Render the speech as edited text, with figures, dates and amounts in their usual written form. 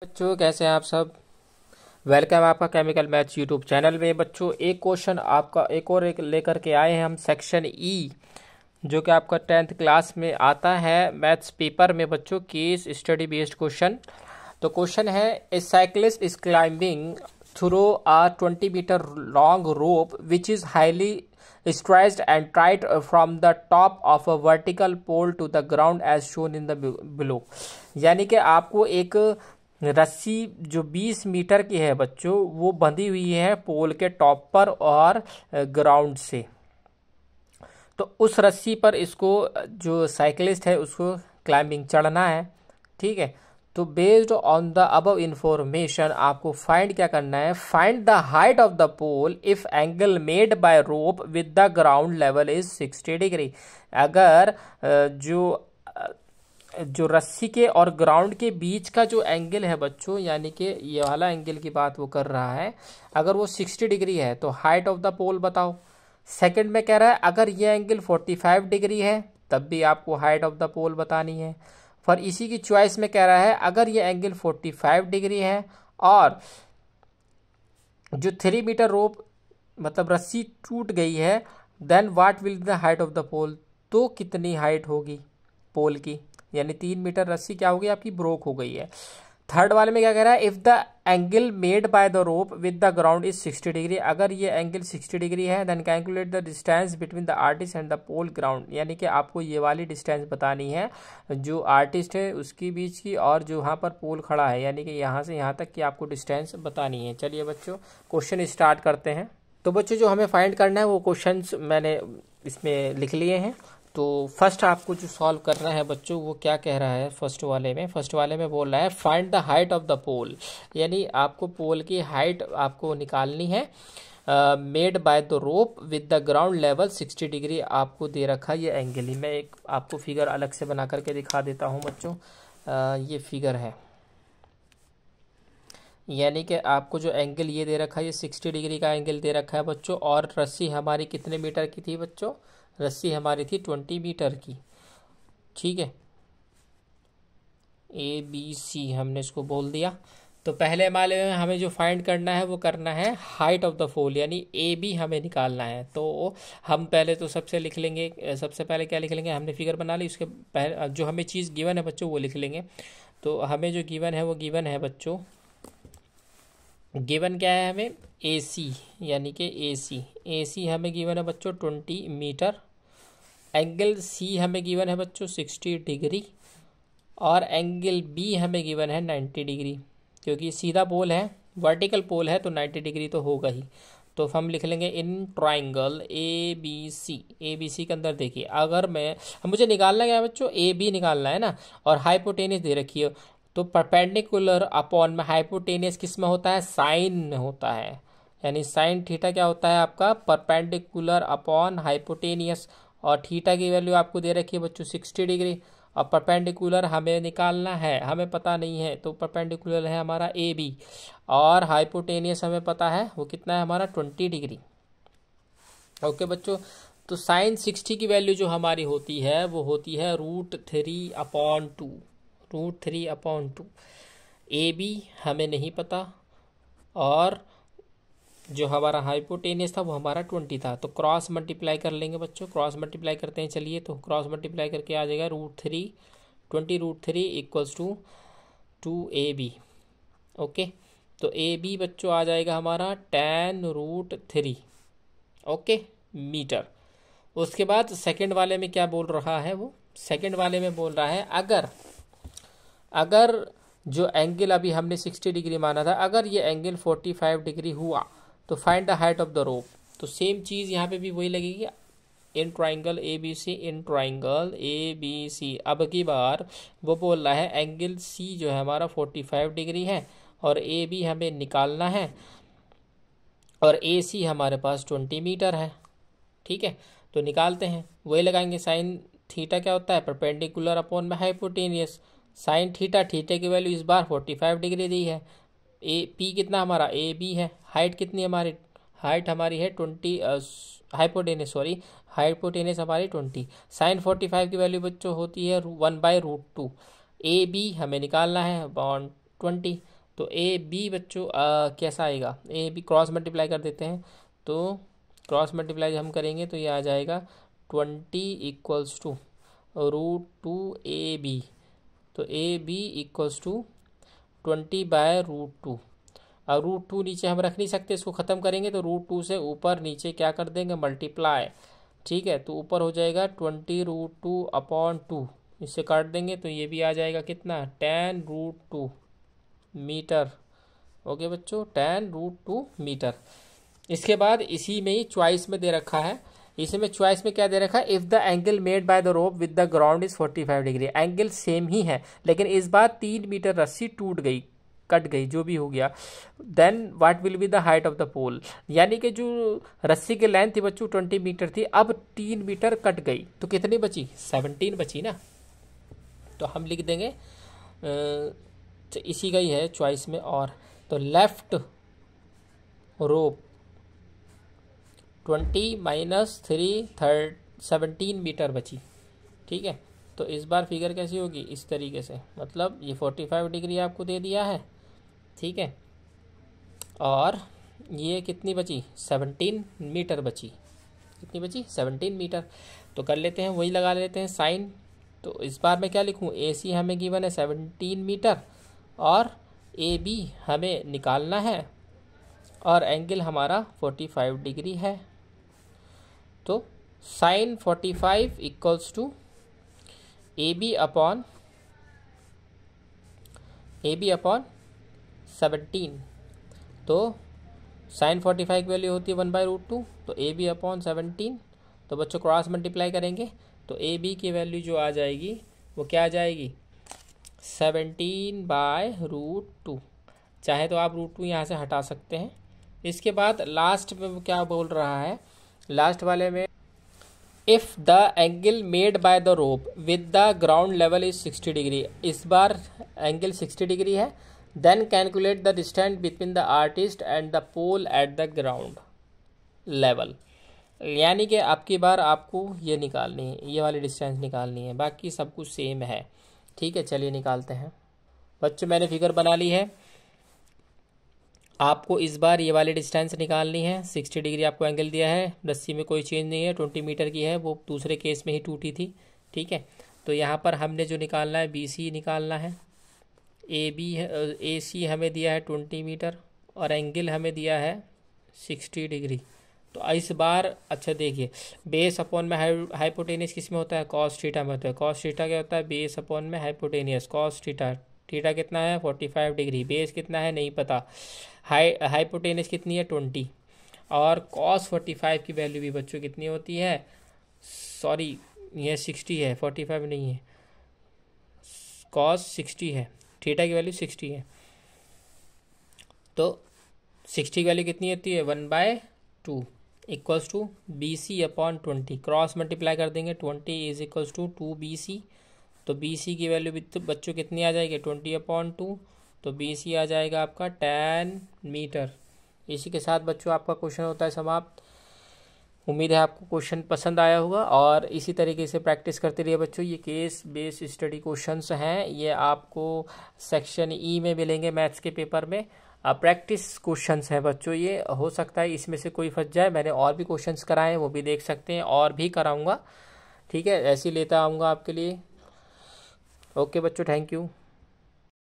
बच्चों कैसे हैं आप सब। वेलकम आपका केमिकल मैथ्स यूट्यूब चैनल में। बच्चों एक क्वेश्चन आपका एक लेकर के आए हैं हम सेक्शन ई, जो कि आपका 10th क्लास में आता है मैथ्स पेपर में बच्चों, केस स्टडी बेस्ड क्वेश्चन। तो क्वेश्चन है, a cyclist is climbing through a 20 metre long rope which is highly stretched and tight from the top of a vertical pole to the ground as shown in the below। यानी कि आपको एक रस्सी जो 20 metre की है बच्चों, वो बंधी हुई है पोल के टॉप पर और ग्राउंड से। तो उस रस्सी पर इसको जो साइकिलिस्ट है उसको क्लाइंबिंग चढ़ना है, ठीक है। तो based on the above information आपको फाइंड क्या करना है, find the height of the pole if angle made by rope with the ground level is 60 degree. अगर जो रस्सी के और ग्राउंड के बीच का जो एंगल है बच्चों, यानी कि ये वाला एंगल की बात वो कर रहा है, अगर वो 60 डिग्री है तो हाइट ऑफ द पोल बताओ। सेकंड में कह रहा है अगर ये एंगल 45 डिग्री है तब भी आपको हाइट ऑफ द पोल बतानी है। फिर इसी की चॉइस में कह रहा है अगर ये एंगल 45 डिग्री है और जो 3 मीटर रोप मतलब रस्सी टूट गई है, then what will the height of the pole. तो कितनी हाइट होगी पोल की, यानी 3 मीटर रस्सी क्या होगी आपकी, ब्रोक हो गई है। थर्ड वाले में क्या कह रहा है, if the angle made by the rope with the ground is 60 degree. अगर ये एंगल 60 डिग्री है then calculate the distance between the artist and the pole ground. यानी कि आपको ये वाली डिस्टेंस बतानी है जो आर्टिस्ट है उसकी बीच की और जो यहाँ पर पोल खड़ा है, यानी कि यहाँ से यहाँ तक की आपको डिस्टेंस बतानी है। चलिए बच्चों क्वेश्चन स्टार्ट करते हैं। तो बच्चों जो हमें फाइंड करना है वो क्वेश्चंस मैंने इसमें लिख लिए हैं। तो फर्स्ट आपको जो सॉल्व करना है बच्चों वो क्या कह रहा है, फर्स्ट वाले में बोल रहा है find the height of the pole, यानी आपको पोल की हाइट आपको निकालनी है। Made by the rope with the ground level 60 degree आपको दे रखा ये एंगल ही। मैं एक आपको फिगर अलग से बना करके दिखा देता हूँ बच्चों। ये फिगर है, यानी कि आपको जो एंगल ये दे रखा है ये 60 डिग्री का एंगल दे रखा है बच्चों। और रस्सी हमारी कितने मीटर की थी बच्चों, रस्सी हमारी थी 20 मीटर की, ठीक है। ABC हमने इसको बोल दिया। तो पहले वाले में हमें जो फाइंड करना है वो करना है हाइट ऑफ द पोल, यानी AB हमें निकालना है। तो हम पहले तो सबसे पहले क्या लिख लेंगे, हमने फिगर बना ली, उसके पहले जो हमें चीज़ गिवन है बच्चों वो लिख लेंगे। तो हमें जो गिवन है वो गिवन है बच्चों, गिवन क्या है हमें, AC, यानी कि AC हमें गिवन है बच्चों 20 मीटर। एंगल C हमें गिवन है बच्चों 60 डिग्री और एंगल B हमें गिवन है 90 डिग्री। क्योंकि सीधा पोल है, वर्टिकल पोल है, तो 90 डिग्री तो होगा ही। तो हम लिख लेंगे इन ट्राइंगल ABC के अंदर देखिए, अगर मुझे निकालना क्या है बच्चों, AB निकालना है ना, और हाइपोटेनस दे रखी है। तो परपेंडिकुलर अपॉन में हाइपोटेनियस किस में होता है, साइन में होता है, यानी साइन थीटा क्या होता है आपका, परपेंडिकुलर अपॉन हाइपोटेनियस। और थीटा की वैल्यू आपको दे रखी है बच्चों 60 डिग्री, और परपेंडिकुलर हमें निकालना है, हमें पता नहीं है। तो परपेंडिकुलर है हमारा AB और हाइपोटेनियस हमें पता है वो कितना है हमारा 20 डिग्री। ओके बच्चों, तो साइन 60 की वैल्यू जो हमारी होती है वो होती है √3/2। AB हमें नहीं पता और जो हमारा हाइपोटेनियस था वो हमारा 20 था। तो क्रॉस मल्टीप्लाई कर लेंगे बच्चों, क्रॉस मल्टीप्लाई करते हैं। चलिए तो क्रॉस मल्टीप्लाई करके आ जाएगा √3 इक्वल्स टू 2AB। ओके, तो AB बच्चों आ जाएगा हमारा 10√3 ओके मीटर। उसके बाद सेकंड वाले में क्या बोल रहा है, वो सेकंड वाले में बोल रहा है अगर जो एंगल अभी हमने 60 डिग्री माना था, अगर ये एंगल 45 डिग्री हुआ तो find the height of the rope. तो सेम चीज़ यहाँ पे भी वही लगेगी, इन ट्राइंगल ABC। अब की बार वो बोल रहा है एंगल C जो है हमारा 45 डिग्री है और AB हमें निकालना है और AC हमारे पास 20 मीटर है, ठीक है। तो निकालते हैं, वही लगाएंगे। साइन थीटा क्या होता है, परपेंडिकुलर अपॉन में हाइपोटेनियस। साइन थीटा की वैल्यू इस बार 45 डिग्री दी है। P कितना हमारा AB है, हाइट कितनी हमारी, हाइट हमारी है 20, हाइपोटेनियस हमारी 20। साइन 45 की वैल्यू बच्चों होती है 1/√2। AB हमें निकालना है अपॉन 20। तो ए बी बच्चों कैसा आएगा, ए बी क्रॉस मल्टीप्लाई कर देते हैं, तो क्रॉस मल्टीप्लाई हम करेंगे तो ये आ जाएगा 20 इक्वल्स टू √2 AB। तो ए बी इक्वल्स टू 20/√2। अब √2 नीचे हम रख नहीं सकते, इसको ख़त्म करेंगे तो √2 से ऊपर नीचे क्या कर देंगे, मल्टीप्लाई। ठीक है, तो ऊपर हो जाएगा 20√2/2, इससे काट देंगे तो ये भी आ जाएगा कितना, 10√2 मीटर। ओके बच्चों, 10√2 मीटर। इसके बाद इसी में ही चॉइस में दे रखा है, इसी में चॉइस में क्या दे रखा है, if the angle made by the rope with the ground is 45 degree. Angle same ही है, लेकिन इस बार 3 मीटर रस्सी टूट गई, कट गई, जो भी हो गया, then what will be the height of the pole. यानी कि जो रस्सी की लेंथ थी बच्चों 20 मीटर थी, अब 3 मीटर कट गई, तो कितनी बची, 17 बची ना। तो हम लिख देंगे तो इसी का ही है चॉइस में। और तो लेफ्ट रोप 20 माइनस 3 17 मीटर बची। ठीक है, तो इस बार फिगर कैसी होगी, इस तरीके से, मतलब ये 45 डिग्री आपको दे दिया है। ठीक है, और ये कितनी बची, 17 मीटर बची। कितनी बची, 17 मीटर। तो कर लेते हैं, वही लगा लेते हैं साइन। तो इस बार मैं क्या लिखूँ, ए सी हमें गिवन है 17 मीटर, और ए बी हमें निकालना है, और एंगल हमारा 45 डिग्री है। तो sine 45 equals to A B upon 17। तो साइन 45 की वैल्यू होती है 1/√2, तो ए बी अपॉन 17। तो बच्चों क्रॉस मल्टीप्लाई करेंगे तो ए बी की वैल्यू जो आ जाएगी वो क्या आ जाएगी, 17/√2। चाहे तो आप √2 यहाँ से हटा सकते हैं। इसके बाद लास्ट में वो क्या बोल रहा है, लास्ट वाले में, if the angle made by the rope with the ground level is 60 degree. इस बार एंगल 60 डिग्री है। Then calculate the distance between the artist and the pole at the ground level. यानी कि आपकी बार आपको ये निकालनी है, ये वाली डिस्टेंस निकालनी है, बाकी सब कुछ सेम है। ठीक है, चलिए निकालते हैं। बच्चों मैंने फिगर बना ली है, आपको इस बार ये वाली डिस्टेंस निकालनी है। 60 डिग्री आपको एंगल दिया है, रस्सी में कोई चेंज नहीं है, 20 मीटर की है, वो दूसरे केस में ही टूटी थी। ठीक है, तो यहाँ पर हमने जो निकालना है BC निकालना है। AC हमें दिया है 20 मीटर, और एंगल हमें दिया है 60 डिग्री। तो इस बार अच्छा देखिए, बेस अपॉन में हाइपोटेनियस किस में होता है, कॉस थीटा में होता है। कॉस थीटा क्या होता है, बेस अपॉन में हाइपोटेनियस, कॉस थीटा। थीटा कितना है 45 डिग्री, बेस कितना है नहीं पता, हाइपोटेनियस कितनी है 20, और कॉस 45 की वैल्यू भी बच्चों कितनी होती है, सॉरी ये 60 है, 45 नहीं है, कॉस 60 है, थीटा की वैल्यू 60 है। तो 60 की वैल्यू कितनी होती है, 1/2 equals to BC upon 20। Cross multiply कर देंगे, 20 इज इक्वल्स टू 2BC। तो BC की वैल्यू भी बच्चों कितनी आ जाएगी, 20/2। तो BC आ जाएगा आपका 10 मीटर। इसी के साथ बच्चों आपका क्वेश्चन होता है समाप्त। उम्मीद है आपको क्वेश्चन पसंद आया होगा, और इसी तरीके से प्रैक्टिस करते रहिए बच्चों। ये केस बेस स्टडी क्वेश्चंस हैं, ये आपको सेक्शन ई में मिलेंगे मैथ्स के पेपर में। प्रैक्टिस क्वेश्चंस हैं बच्चों, ये हो सकता है इसमें से कोई फंस जाए। मैंने और भी क्वेश्चंस कराए हैं, वो भी देख सकते हैं, और भी कराऊंगा। ठीक है, ऐसे ही लेता आऊँगा आपके लिए। ओके बच्चों, थैंक यू।